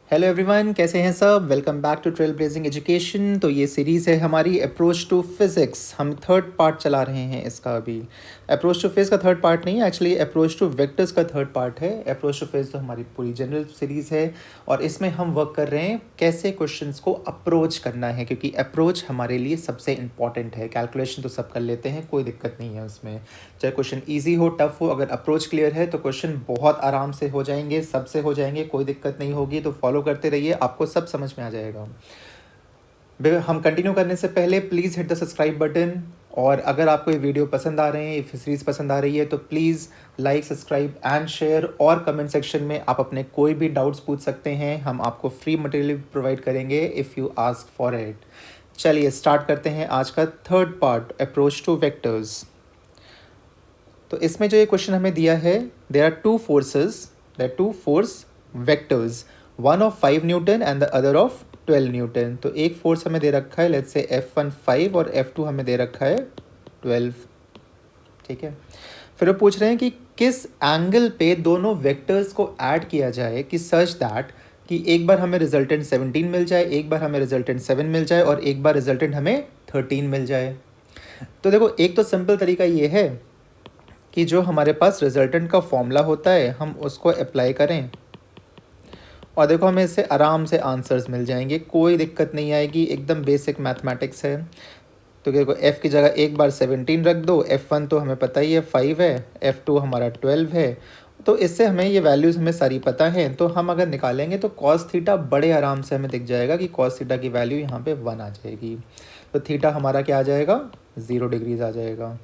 Hello everyone, कैसे हैं सब। Welcome back to trail blazing education. तो ये सीरीज़ है हमारी अप्रोच टू फिज़िक्स। हम थर्ड पार्ट चला रहे हैं इसका अभी। अप्रोच टू फिज़िक्स का थर्ड पार्ट नहीं, एक्चुअली अप्रोच टू वेक्टर्स का थर्ड पार्ट है। अप्रोच टू फिज़िक्स तो हमारी पूरी जनरल सीरीज़ है और इसमें हम वर्क कर रहे हैं कैसे क्वेश्चंस को अप्रोच करना है, क्योंकि अप्रोच हमारे लिए सबसे इंपॉर्टेंट है। कैलकुलेशन तो सब कर लेते हैं, कोई दिक्कत नहीं है उसमें, चाहे क्वेश्चन ईजी हो टफ हो, अगर अप्रोच क्लियर है तो क्वेश्चन बहुत आराम से हो जाएंगे, सबसे हो जाएंगे, कोई दिक्कत नहीं होगी। तो फॉलो करते रहिए, आपको सब समझ में आ जाएगा। हम कंटिन्यू करने से पहले please hit the subscribe button, और अगर आपको ये वीडियो पसंद आ रहे हैं, ये सीरीज़ पसंद आ रही है, तो please like, subscribe and share. और कमेंट सेक्शन में आप अपने कोई भी डाउट्स पूछ सकते हैं, हम आपको फ्री मटेरियल प्रोवाइड करेंगे if you ask for it. चलिए स्टार्ट करते हैं आज का third part, approach to vectors. तो इसमें जो ये क्वेश्चन हमें दिया है, there are two force vectors, one of 5 newton and the other of 12 newton. तो एक फोर्स हमें दे रखा है, लेट्स से F1 5 और F2 हमें दे रखा है 12। ठीक है, फिर वो पूछ रहे हैं कि किस एंगल पे दोनों वेक्टर्स को ऐड किया जाए कि सच दैट कि एक बार हमें रिजल्टेंट 17 मिल जाए, एक बार हमें रिजल्टेंट 7 मिल जाए और एक बार रिजल्टेंट हमें 13 मिल जाए। तो देखो, एक तो सिंपल तरीका ये है कि जो हमारे पास रिजल्टेंट का फॉर्मूला होता है हम उसको अप्लाई करें, और देखो हमें इससे आराम से आंसर्स मिल जाएंगे, कोई दिक्कत नहीं आएगी, एकदम बेसिक मैथमेटिक्स है। तो देखो f की जगह एक बार 17 रख दो, F1 तो हमें पता ही है 5 है, F2 हमारा 12 है। तो इससे हमें ये वैल्यूज़ हमें सारी पता है, तो हम अगर निकालेंगे तो कॉस थीटा बड़े आराम से हमें दिख जाएगा कि कॉस थीटा की वैल्यू यहाँ पे 1 आ जाएगी। तो थीटा हमारा क्या आ जाएगा, 0 डिग्रीज आ जाएगा।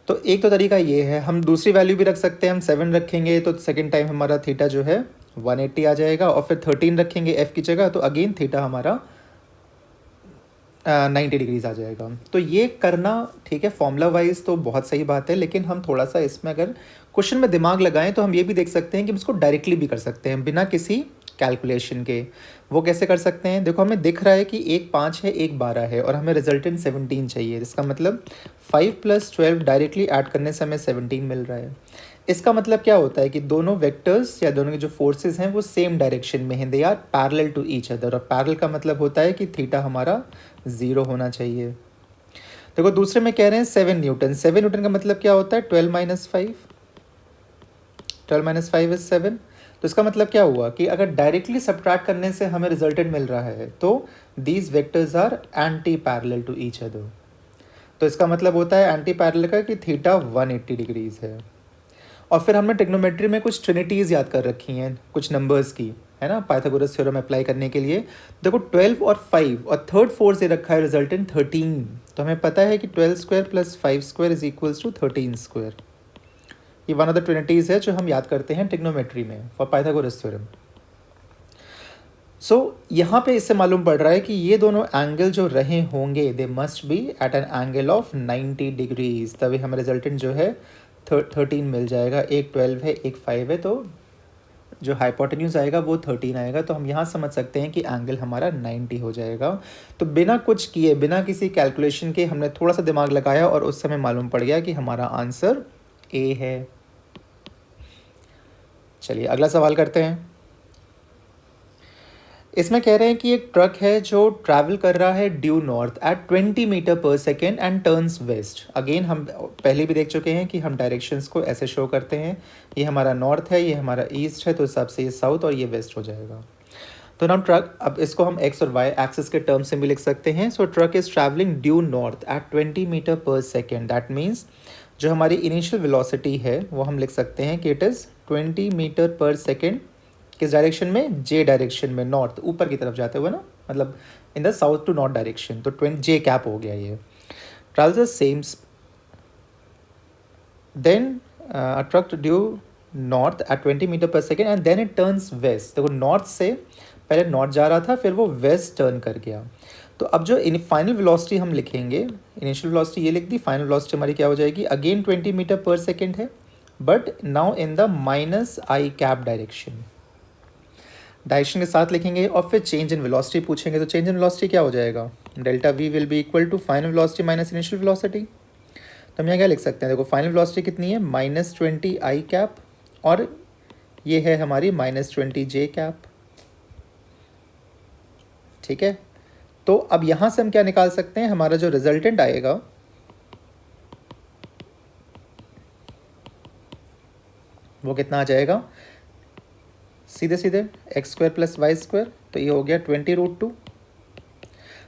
तो एक तो तरीका ये है, हम दूसरी वैल्यू भी रख सकते हैं, हम 7 रखेंगे तो सेकेंड टाइम हमारा थीटा जो है 180 आ जाएगा, और फिर 13 रखेंगे f की जगह तो अगेन थीटा हमारा 90 डिग्रीज आ जाएगा। तो ये करना ठीक है, फॉर्मूला वाइज तो बहुत सही बात है, लेकिन हम थोड़ा सा इसमें अगर क्वेश्चन में दिमाग लगाएं तो हम ये भी देख सकते हैं कि हम इसको डायरेक्टली भी कर सकते हैं बिना किसी कैलकुलेशन के। वो कैसे कर सकते हैं, देखो हमें दिख रहा है कि एक 5 है एक 12 है और हमें रिजल्टेंट 17 चाहिए। इसका मतलब 5 + 12 डायरेक्टली ऐड करने से हमें 17 मिल रहा है। इसका मतलब क्या होता है कि दोनों वेक्टर्स या दोनों के जो फोर्सेस हैं वो सेम डायरेक्शन में हैं, they are parallel to each other. और पैरेलल का मतलब होता है कि थीटा हमारा 0 होना चाहिए। देखो दूसरे में कह रहे हैं 7 न्यूटन। 7 न्यूटन का मतलब क्या होता है, 12 - 5, 12 - 5 इज 7। तो इसका मतलब क्या हुआ कि अगर डायरेक्टली सब्ट्रैक्ट करने से हमें रिजल्टेंट मिल रहा है तो these vectors are anti parallel to each other. तो इसका मतलब होता है एंटी पैरेलल का कि थीटा 180 डिग्रीज है। और फिर हमने ट्रिग्नोमेट्री में कुछ ट्रिनिटीज़ याद कर रखी हैं, कुछ नंबर्स की, है ना, पाइथागोरस थ्योरम अप्लाई करने के लिए। देखो 12 और 5 और थर्ड फोर्स दे रखा है रिजल्टेंट 13। तो हमें पता है कि 12² + 5² इज इक्वल्स टू 13²। ये वन ऑफ द ट्रिनिटीज़ है जो हम याद करते हैं ट्रिग्नोमेट्री में फॉर पाइथागोरस थ्योरम। सो यहाँ पे इससे मालूम पड़ रहा है कि ये दोनों एंगल जो रहे होंगे they must be at an angle of 90 degrees, तभी हमें रिजल्टेंट जो है 13 मिल जाएगा। एक 12 है एक 5 है, तो जो हाइपोटेन्यूज आएगा वो 13 आएगा। तो हम यहाँ समझ सकते हैं कि एंगल हमारा 90 हो जाएगा। तो बिना कुछ किए, बिना किसी कैलकुलेशन के हमने थोड़ा सा दिमाग लगाया और उस समय मालूम पड़ गया कि हमारा आंसर ए है। चलिए अगला सवाल करते हैं। इसमें कह रहे हैं कि एक ट्रक है जो ट्रैवल कर रहा है due north at 20 metre per second and turns west. Again हम पहले भी देख चुके हैं कि हम डायरेक्शंस को ऐसे शो करते हैं, ये हमारा नॉर्थ है, ये हमारा ईस्ट है, तो हिसाब से ये साउथ और ये वेस्ट हो जाएगा। तो नाउ ट्रक, अब इसको हम एक्स और वाई एक्सिस के टर्म से भी लिख सकते हैं। So truck is travelling due north at 20 metre per second. That means जो हमारी इनिशियल वेलोसिटी है वो हम लिख सकते हैं कि it is 20 metre per second. किस डायरेक्शन में, जे डायरेक्शन में, नॉर्थ ऊपर की तरफ जाते हुए ना, मतलब in the south to north direction. तो 20 जे कैप हो गया ये। Travels the same then truck due north at 20 metre per second and then it turns west. देखो नॉर्थ से पहले नॉर्थ जा रहा था, फिर वो वेस्ट टर्न कर गया। तो अब जो फाइनल वेलोसिटी हम लिखेंगे, इनिशियल वेलोसिटी ये लिख दी, फाइनल वेलोसिटी हमारी क्या हो जाएगी, अगेन 20 मीटर पर सेकेंड है, but now in the -i cap direction. Direction के साथ लिखेंगे और फिर चेंज इन वेलोसिटी पूछेंगे। तो चेंज इन वेलोसिटी क्या हो जाएगा, delta V will be equal to final velocity minus initial velocity. तो हम यहाँ क्या लिख सकते हैं, देखो फाइनल वेलोसिटी कितनी है, -20 i कैप, और ये है हमारी -20 j कैप। ठीक है। तो अब यहाँ से हम क्या निकाल सकते हैं, हमारा जो रिजल्टेंट आएगा वो कितना आ जाएगा, सीधे सीधे X square plus Y square, तो ये हो गया 20√2।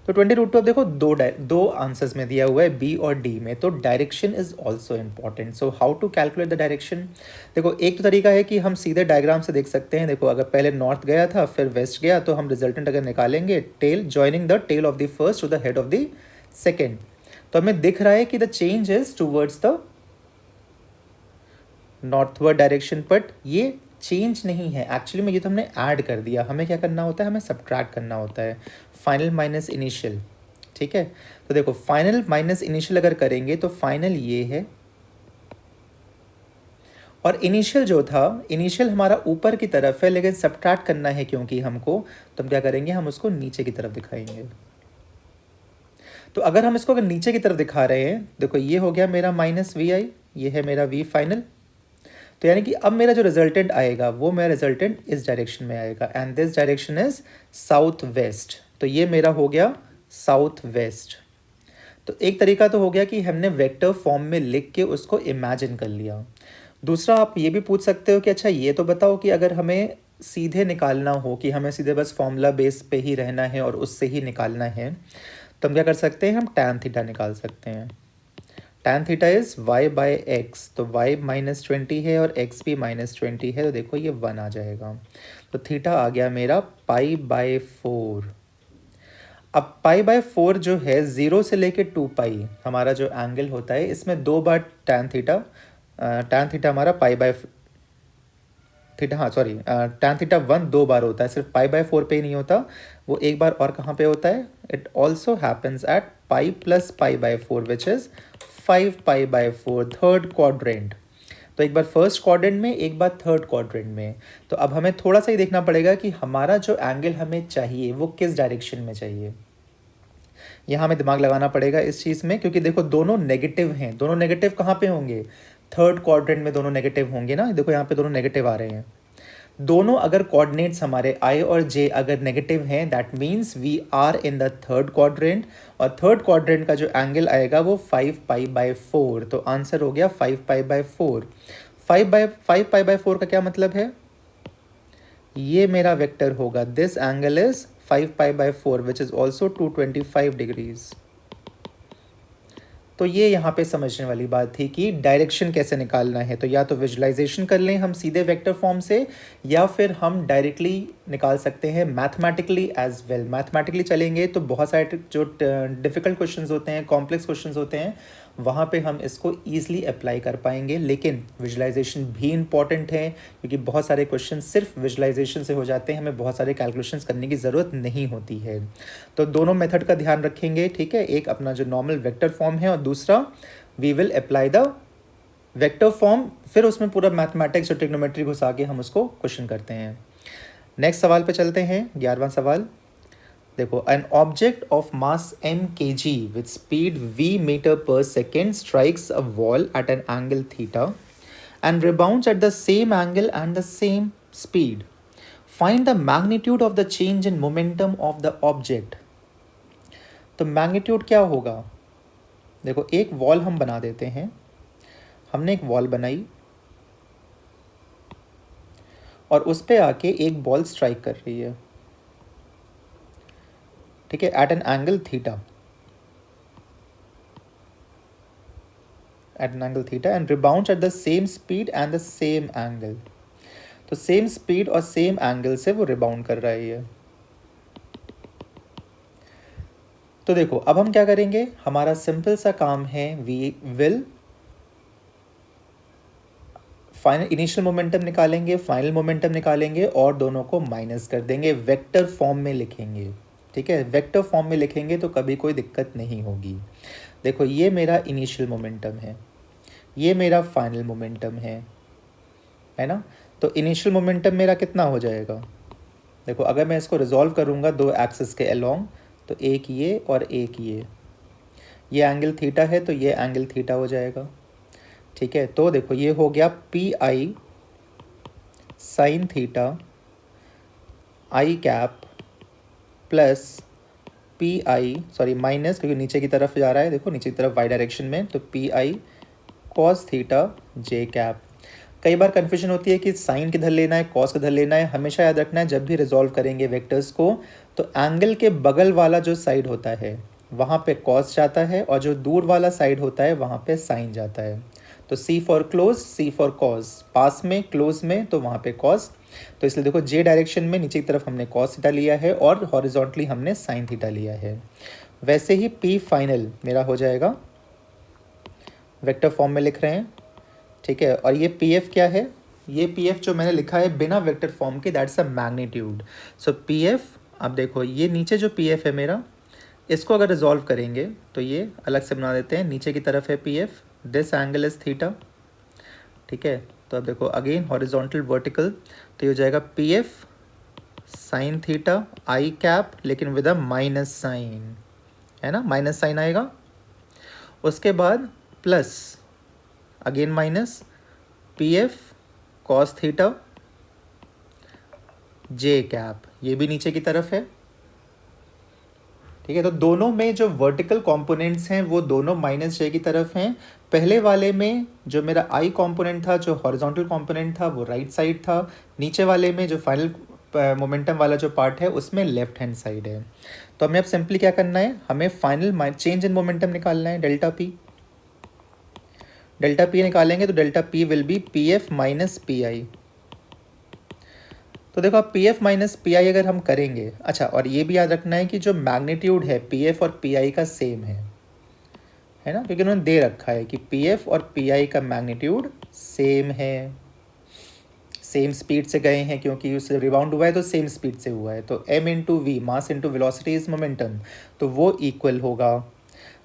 तो 20√2 अब देखो दो आंसर्स में दिया हुआ है बी और डी में, तो direction is also important. So how to calculate the direction. देखो एक तो तरीका है कि हम सीधे डायग्राम से देख सकते हैं। देखो अगर पहले नॉर्थ गया था फिर वेस्ट गया, तो हम रिजल्टेंट अगर निकालेंगे tail joining the tail of the first to the head of the second, तो हमें दिख रहा है कि the change is towards the northward direction, but ये चेंज नहीं है एक्चुअली में, ये तो हमने ऐड कर दिया। हमें क्या करना होता है, हमें सब्ट्रैक्ट करना होता है, फाइनल माइनस इनिशियल, ठीक है। तो देखो फाइनल माइनस इनिशियल अगर करेंगे तो फाइनल ये है, और इनिशियल जो था, इनिशियल हमारा ऊपर की तरफ है लेकिन सब्ट्रैक्ट करना है क्योंकि हमको, तो हम क्या करेंगे, हम उसको नीचे की तरफ दिखाएंगे। तो अगर हम इसको अगर नीचे की तरफ दिखा रहे हैं, देखो ये हो गया मेरा माइनस वी आई, ये है मेरा वी फाइनल। तो यानी कि अब मेरा जो रिजल्टेंट आएगा वो मेरा रिजल्टेंट इस डायरेक्शन में आएगा, and this direction is south west. तो ये मेरा हो गया साउथ वेस्ट। तो एक तरीका तो हो गया कि हमने वेक्टर फॉर्म में लिख के उसको इमेजिन कर लिया। दूसरा आप ये भी पूछ सकते हो कि अच्छा ये तो बताओ कि अगर हमें सीधे निकालना हो, कि हमें सीधे बस फॉर्मूला बेस पे ही रहना है और उससे ही निकालना है, तो हम क्या कर सकते हैं, हम टैन थीटा निकाल सकते हैं। Tan theta is y by X, तो y -20 है और x भी -20 है, तो देखो ये 1 आ जाएगा। तो थीटा आ गया मेरा π/4। अब π/4 जो है 0 से लेके 2π हमारा जो एंगल होता है, इसमें 2 बार टैन थीटा हमारा थीटा, हाँ सॉरी, टैन थीटा 1 2 बार होता है, सिर्फ π/4 पे ही नहीं होता, वो एक बार और कहाँ पे होता है, it also happens at π + π/4 which is 5π/4 third quadrant. तो एक बार फर्स्ट क्वाड्रेंट में, एक बार थर्ड क्वाड्रेंट में। तो अब हमें थोड़ा सा ही देखना पड़ेगा कि हमारा जो एंगल हमें चाहिए वो किस डायरेक्शन में चाहिए। यहाँ हमें दिमाग लगाना पड़ेगा इस चीज़ में, क्योंकि देखो दोनों नेगेटिव हैं। दोनों नेगेटिव कहाँ पे होंगे, थर्ड क्वाड्रेंट में दोनों नेगेटिव होंगे ना। देखो यहाँ पे दोनों नेगेटिव आ रहे हैं। दोनों अगर कोऑर्डिनेट्स हमारे आई और जे अगर नेगेटिव हैं, that means we are in the third quadrant, और थर्ड क्वाड्रेंट का जो एंगल आएगा वो 5π/4। तो आंसर हो गया 5π/4। 5π/4 का क्या मतलब है, ये मेरा वेक्टर होगा, this angle is 5π/4 which is also 225 degrees. तो ये यहाँ पे समझने वाली बात थी कि डायरेक्शन कैसे निकालना है। तो या तो विजुलाइजेशन कर लें हम सीधे वेक्टर फॉर्म से, या फिर हम डायरेक्टली निकाल सकते हैं मैथमेटिकली एज वेल। मैथमेटिकली चलेंगे तो बहुत सारे जो डिफ़िकल्ट क्वेश्चंस होते हैं, कॉम्प्लेक्स क्वेश्चंस होते हैं, वहाँ पे हम इसको ईजिली अप्लाई कर पाएंगे। लेकिन विजुलाइजेशन भी इम्पॉर्टेंट है, क्योंकि बहुत सारे क्वेश्चन सिर्फ विजुलाइजेशन से हो जाते हैं, हमें बहुत सारे कैलकुलेशंस करने की ज़रूरत नहीं होती है। तो दोनों मेथड का ध्यान रखेंगे, ठीक है। एक अपना जो नॉर्मल वेक्टर फॉर्म है, और दूसरा we will apply the vector form, फिर उसमें पूरा मैथमेटिक्स और ट्रिग्नोमेट्री घुसा के हम उसको क्वेश्चन करते हैं। नेक्स्ट सवाल पे चलते हैं, 11वां सवाल। देखो, an object of mass m kg with speed v metre per second strikes a wall at an angle theta and rebounds at the same angle and the same speed. Find the magnitude of the change in momentum of the object. तो magnitude क्या होगा, देखो एक wall हम बना देते हैं। हमने एक वॉल बनाई और उस पे आके एक बॉल स्ट्राइक कर रही है, ठीक है, at an angle theta, and rebounds at the same speed and the same angle. तो सेम स्पीड और सेम एंगल से वो रिबाउंड कर रहा है ये। तो देखो अब हम क्या करेंगे, हमारा सिंपल सा काम है, we will final initial momentum निकालेंगे, फाइनल मोमेंटम निकालेंगे और दोनों को माइनस कर देंगे, वेक्टर फॉर्म में लिखेंगे, ठीक है। वेक्टर फॉर्म में लिखेंगे तो कभी कोई दिक्कत नहीं होगी। देखो ये मेरा इनिशियल मोमेंटम है, ये मेरा फाइनल मोमेंटम है ना। तो इनिशियल मोमेंटम मेरा कितना हो जाएगा, देखो अगर मैं इसको रिजॉल्व करूँगा दो एक्सिस के अलोंग, तो एक ये और एक ये एंगल थीटा है, तो ये एंगल थीटा हो जाएगा, ठीक है। तो देखो ये हो गया PI sine theta I cap plus P I sorry minus, क्योंकि नीचे की तरफ जा रहा है, देखो नीचे की तरफ वाई डायरेक्शन में, तो P I cos theta J cap. कई बार कन्फ्यूजन होती है कि साइन किधर लेना है, कॉस किधर लेना है। हमेशा याद रखना है जब भी रिजॉल्व करेंगे वेक्टर्स को, तो एंगल के बगल वाला जो साइड होता है वहाँ पे कॉस जाता है, और जो दूर वाला साइड होता है वहाँ पे साइन जाता है। तो C for close, C for cos, पास में क्लोज में, तो वहाँ पे कॉस। तो इसलिए देखो जे डायरेक्शन में नीचे की तरफ हमने कॉस थीटा लिया है और हॉरिजॉन्टली हमने साइन थीटा लिया है। वैसे ही पी फाइनल मेरा हो जाएगा, वेक्टर फॉर्म में लिख रहे हैं, ठीक है। और ये पी एफ क्या है, ये पी एफ जो मैंने लिखा है बिना वेक्टर फॉर्म के, that's a magnitude. So P F, अब देखो ये नीचे जो पी एफ है मेरा, इसको अगर रिजॉल्व करेंगे तो ये अलग से बना देते हैं। नीचे की तरफ है P F, this angle is theta, ठीक है। तो अब देखो अगेन हॉरिजॉन्टल वर्टिकल, तो ये हो जाएगा P F sine theta I cap, लेकिन विद अ माइनस साइन, है ना, माइनस साइन आएगा। उसके बाद plus again minus P F cos theta J cap, ये भी नीचे की तरफ है, ठीक है। तो दोनों में जो वर्टिकल कंपोनेंट्स हैं वो दोनों माइनस जे की तरफ हैं। पहले वाले में जो मेरा आई कंपोनेंट था, जो हॉरिजॉन्टल कंपोनेंट था, वो राइट साइड था। नीचे वाले में जो फाइनल मोमेंटम वाला जो पार्ट है उसमें लेफ्ट हैंड साइड है। तो हमें अब सिंपली क्या करना है, हमें फाइनल चेंज इन मोमेंटम निकालना है, डेल्टा पी। डेल्टा पी निकालेंगे तो delta P will be P F minus P I. तो देखो अब P F minus P I अगर हम करेंगे, अच्छा, और ये भी याद रखना है कि जो मैग्नीट्यूड है पी एफ और पी आई का सेम है ना, क्योंकि उन्होंने दे रखा है कि पी एफ और पी आई का मैग्नीट्यूड सेम है, सेम स्पीड से गए हैं, क्योंकि उससे रिबाउंड हुआ है तो सेम स्पीड से हुआ है। तो m into v, mass into velocity is momentum, तो वो इक्वल होगा।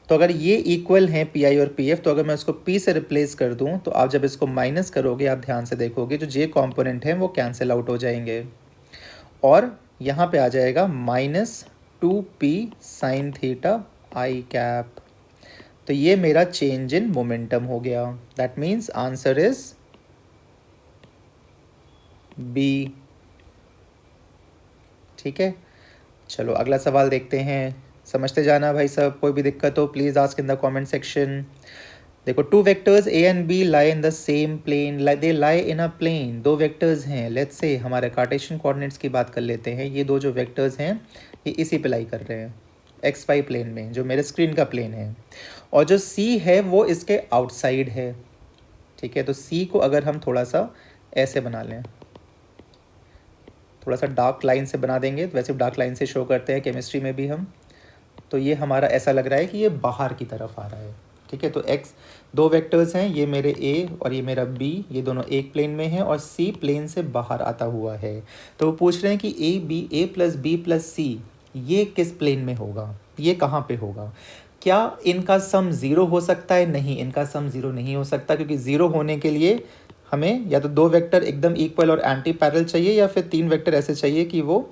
तो अगर ये इक्वल हैं पी आई और पी एफ, तो अगर मैं उसको पी से रिप्लेस कर दूं, तो आप जब इसको माइनस करोगे आप ध्यान से देखोगे जो जे कॉम्पोनेंट हैं वो कैंसिल आउट हो जाएंगे, और यहाँ पे आ जाएगा minus two P sine theta I cap. तो ये मेरा चेंज इन मोमेंटम हो गया। That means answer is B, ठीक है। चलो अगला सवाल देखते हैं, समझते जाना भाई साहब। कोई भी दिक्कत हो please ask in the comment section. देखो two vectors A and B lie in the same plane, they lie in a plane. दो वेक्टर्स हैं, लेट्स से हमारे कार्टेशियन कोऑर्डिनेट्स की बात कर लेते हैं। ये दो जो वेक्टर्स हैं ये इसी पे लाई कर रहे हैं, एक्स वाई प्लेन में, जो मेरे स्क्रीन का प्लेन है। और जो सी है वो इसके आउटसाइड है, ठीक है। तो सी को अगर हम थोड़ा सा ऐसे बना लें, थोड़ा सा डार्क लाइन से बना देंगे, तो वैसे डार्क लाइन से शो करते हैं केमिस्ट्री में भी हम। तो ये हमारा ऐसा लग रहा है कि ये बाहर की तरफ आ रहा है, ठीक है। तो एक्स, दो वेक्टर्स हैं, ये मेरे ए और ये मेरा बी, ये दोनों एक प्लेन में हैं और सी प्लेन से बाहर आता हुआ है। तो वो पूछ रहे हैं कि ए प्लस बी प्लस सी ये किस प्लेन में होगा, ये कहाँ पे होगा। क्या इनका सम ज़ीरो हो सकता है? नहीं, इनका सम ज़ीरो नहीं हो सकता, क्योंकि ज़ीरो होने के लिए हमें या तो दो वेक्टर एकदम इक्वल और एंटी पैरेलल चाहिए, या फिर तीन वेक्टर ऐसे चाहिए कि वो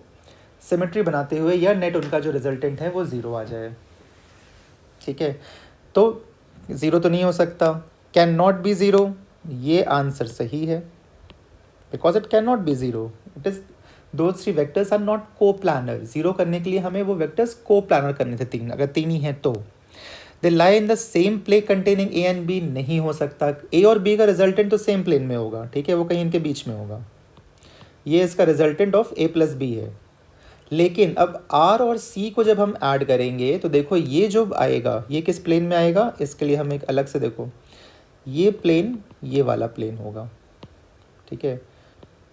सिमेट्री बनाते हुए या नेट उनका जो रिजल्टेंट है वो ज़ीरो आ जाए, ठीक है। तो ज़ीरो तो नहीं हो सकता, कैन नॉट बी ज़ीरो, ये आंसर सही है, because it can not be zero, it is दो थ्री वेक्टर्स आर नॉट को प्लानर। ज़ीरो करने के लिए हमें वो वेक्टर्स को प्लानर करने थे तीन, अगर तीन ही हैं तो। They lie in the same plane containing A and B, नहीं हो सकता, ए और बी का रिजल्टेंट तो सेम प्लेन में होगा, ठीक है, वो कहीं इनके बीच में होगा। ये इसका resultant of a plus b है। लेकिन अब आर और सी को जब हम ऐड करेंगे तो देखो ये जो आएगा ये किस प्लेन में आएगा, इसके लिए हम एक अलग से देखो, ये प्लेन ये वाला प्लेन होगा, ठीक है,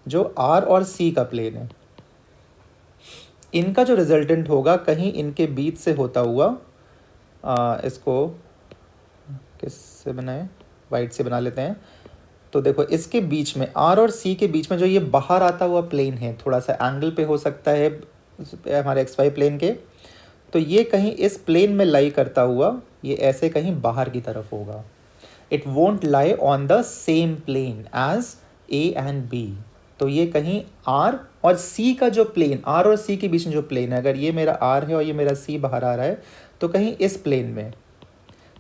जो आर और सी का प्लेन है। इनका जो रिजल्टेंट होगा कहीं इनके बीच से होता हुआ, इसको किससे बनाए, वाइट से बना लेते हैं। तो देखो इसके बीच में, आर और सी के बीच में जो ये बाहर आता हुआ प्लेन है, थोड़ा सा एंगल पे हो सकता है हमारे एक्स वाई प्लेन के, तो ये कहीं इस प्लेन में लाई करता हुआ ये ऐसे कहीं बाहर की तरफ होगा। It won't lie on the same plane as a and b. तो ये कहीं आर और सी का जो प्लेन, आर और सी के बीच में जो प्लेन है, अगर ये मेरा आर है और ये मेरा सी बाहर आ रहा है, तो कहीं इस प्लेन में,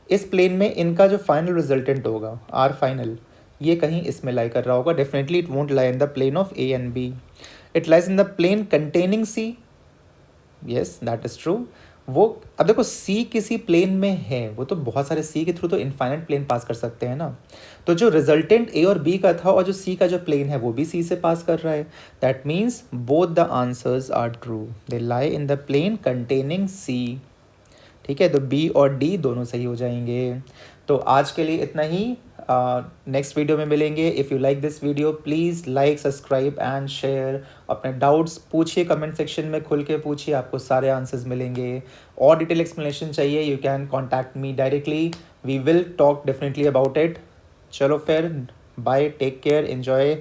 इस प्लेन में इनका जो फाइनल रिजल्टेंट होगा आर फाइनल, ये कहीं इसमें लाई कर रहा होगा। Definitely it won't lie in the plane of a and b, it lies in the plane containing c, yes that is true। वो अब देखो सी किसी प्लेन में है, वो तो बहुत सारे सी के थ्रू तो इनफाइनाइट प्लेन पास कर सकते हैं ना। तो जो रिजल्टेंट ए और बी का था और जो सी का जो प्लेन है वो भी सी से पास कर रहा है। That means both the answers are true, they lie in the plane containing C. ठीक है, तो बी और डी दोनों सही हो जाएंगे। तो आज के लिए इतना ही, नेक्स्ट वीडियो में मिलेंगे। If you like this video please like, subscribe and share. अपने डाउट्स पूछिए, कमेंट सेक्शन में खुल के पूछिए, आपको सारे आंसर्स मिलेंगे। और डिटेल एक्सप्लेनेशन चाहिए, you can contact me directly, we will talk definitely about it. चलो फिर, बाय, टेक केयर, एन्जॉय।